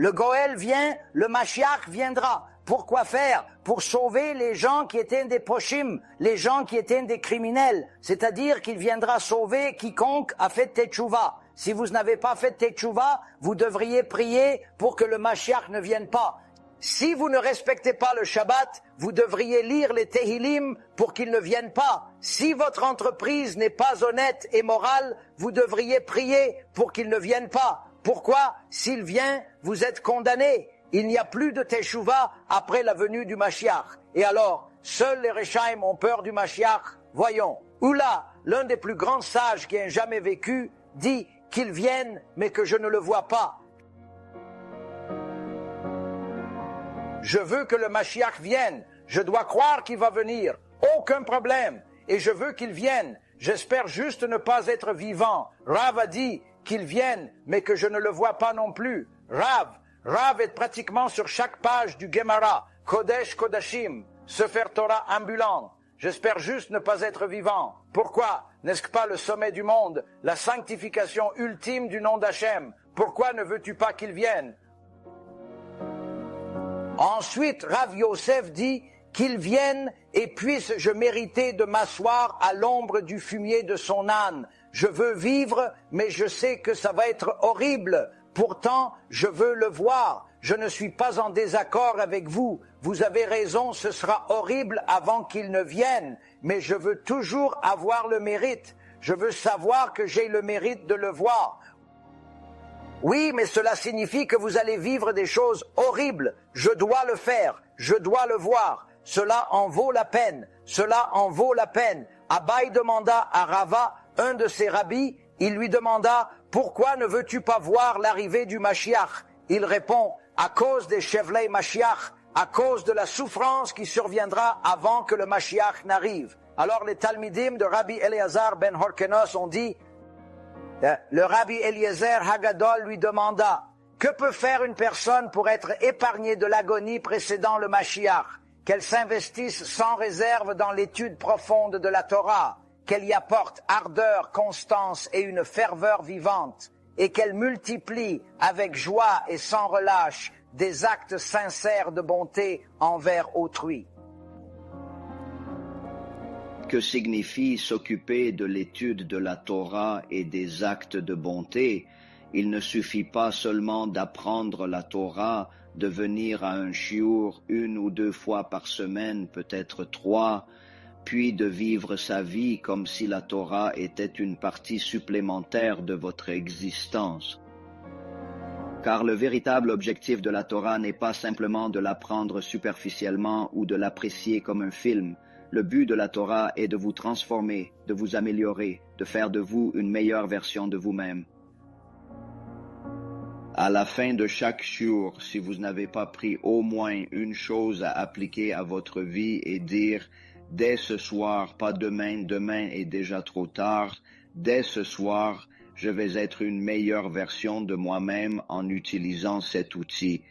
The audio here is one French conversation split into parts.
Le Goël vient, le Mashiach viendra. Pourquoi faire? Pour sauver les gens qui étaient des poshim, les gens qui étaient des criminels. C'est-à-dire qu'il viendra sauver quiconque a fait Teshuvah. Si vous n'avez pas fait Teshuvah, vous devriez prier pour que le Mashiach ne vienne pas. Si vous ne respectez pas le Shabbat, vous devriez lire les Tehillim pour qu'il ne vienne pas. Si votre entreprise n'est pas honnête et morale, vous devriez prier pour qu'il ne vienne pas. Pourquoi? S'il vient, vous êtes condamné. Il n'y a plus de Teshuvah après la venue du Mashiach. Et alors, seuls les Rechaim ont peur du Mashiach? Voyons. Oula, l'un des plus grands sages qui ait jamais vécu, dit qu'il vienne, mais que je ne le vois pas. Je veux que le Mashiach vienne. Je dois croire qu'il va venir. Aucun problème. Et je veux qu'il vienne. J'espère juste ne pas être vivant. Rav a dit qu'il vienne, mais que je ne le vois pas non plus. Rav est pratiquement sur chaque page du Gemara. Kodesh Kodashim, Sefer Torah ambulant. J'espère juste ne pas être vivant. Pourquoi? N'est-ce pas le sommet du monde, la sanctification ultime du nom d'Hachem? Pourquoi ne veux-tu pas qu'il vienne? Ensuite, Rav Yosef dit qu'il vienne et puisse-je mériter de m'asseoir à l'ombre du fumier de son âne. Je veux vivre, mais je sais que ça va être horrible. Pourtant, je veux le voir. Je ne suis pas en désaccord avec vous. Vous avez raison, ce sera horrible avant qu'il ne vienne. Mais je veux toujours avoir le mérite. Je veux savoir que j'ai le mérite de le voir. Oui, mais cela signifie que vous allez vivre des choses horribles. Je dois le faire. Je dois le voir. Cela en vaut la peine. Cela en vaut la peine. Abaye demanda à Rava, un de ses rabbis, il lui demanda « Pourquoi ne veux-tu pas voir l'arrivée du Mashiach ?» Il répond « À cause des Chevlei Mashiach, à cause de la souffrance qui surviendra avant que le Mashiach n'arrive. » Alors les Talmidim de Rabbi Eliezer ben Horkenos ont dit le Rabbi Eliezer Hagadol lui demanda « Que peut faire une personne pour être épargnée de l'agonie précédant le Mashiach? Qu'elle s'investisse sans réserve dans l'étude profonde de la Torah, qu'elle y apporte ardeur, constance et une ferveur vivante, et qu'elle multiplie avec joie et sans relâche des actes sincères de bonté envers autrui. » Que signifie s'occuper de l'étude de la Torah et des actes de bonté? Il ne suffit pas seulement d'apprendre la Torah, de venir à un shiur 1 ou 2 fois par semaine, peut-être 3, puis de vivre sa vie comme si la Torah était une partie supplémentaire de votre existence. Car le véritable objectif de la Torah n'est pas simplement de l'apprendre superficiellement ou de l'apprécier comme un film. Le but de la Torah est de vous transformer, de vous améliorer, de faire de vous une meilleure version de vous-même. À la fin de chaque shiur, si vous n'avez pas pris au moins une chose à appliquer à votre vie et dire « Dès ce soir, pas demain, demain est déjà trop tard, dès ce soir, je vais être une meilleure version de moi-même en utilisant cet outil. »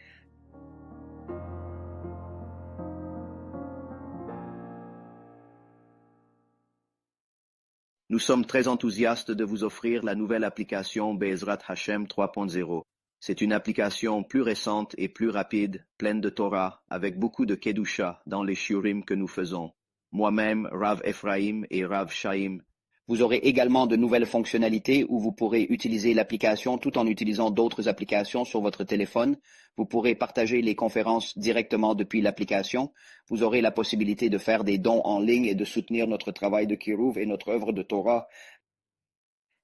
Nous sommes très enthousiastes de vous offrir la nouvelle application Be'ezrat Hashem 3.0. C'est une application plus récente et plus rapide, pleine de Torah, avec beaucoup de Kedusha dans les shiurim que nous faisons. Moi-même, Rav Ephraim et Rav Shaim. Vous aurez également de nouvelles fonctionnalités où vous pourrez utiliser l'application tout en utilisant d'autres applications sur votre téléphone. Vous pourrez partager les conférences directement depuis l'application. Vous aurez la possibilité de faire des dons en ligne et de soutenir notre travail de Kiruv et notre œuvre de Torah.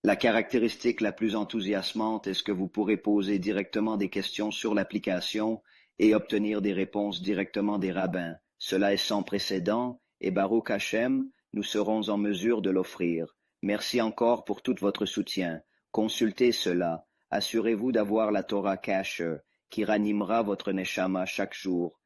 La caractéristique la plus enthousiasmante est ce que vous pourrez poser directement des questions sur l'application et obtenir des réponses directement des rabbins. Cela est sans précédent et Baruch Hashem, nous serons en mesure de l'offrir. Merci encore pour tout votre soutien. Consultez cela. Assurez-vous d'avoir la Torah Cacher qui ranimera votre neshama chaque jour.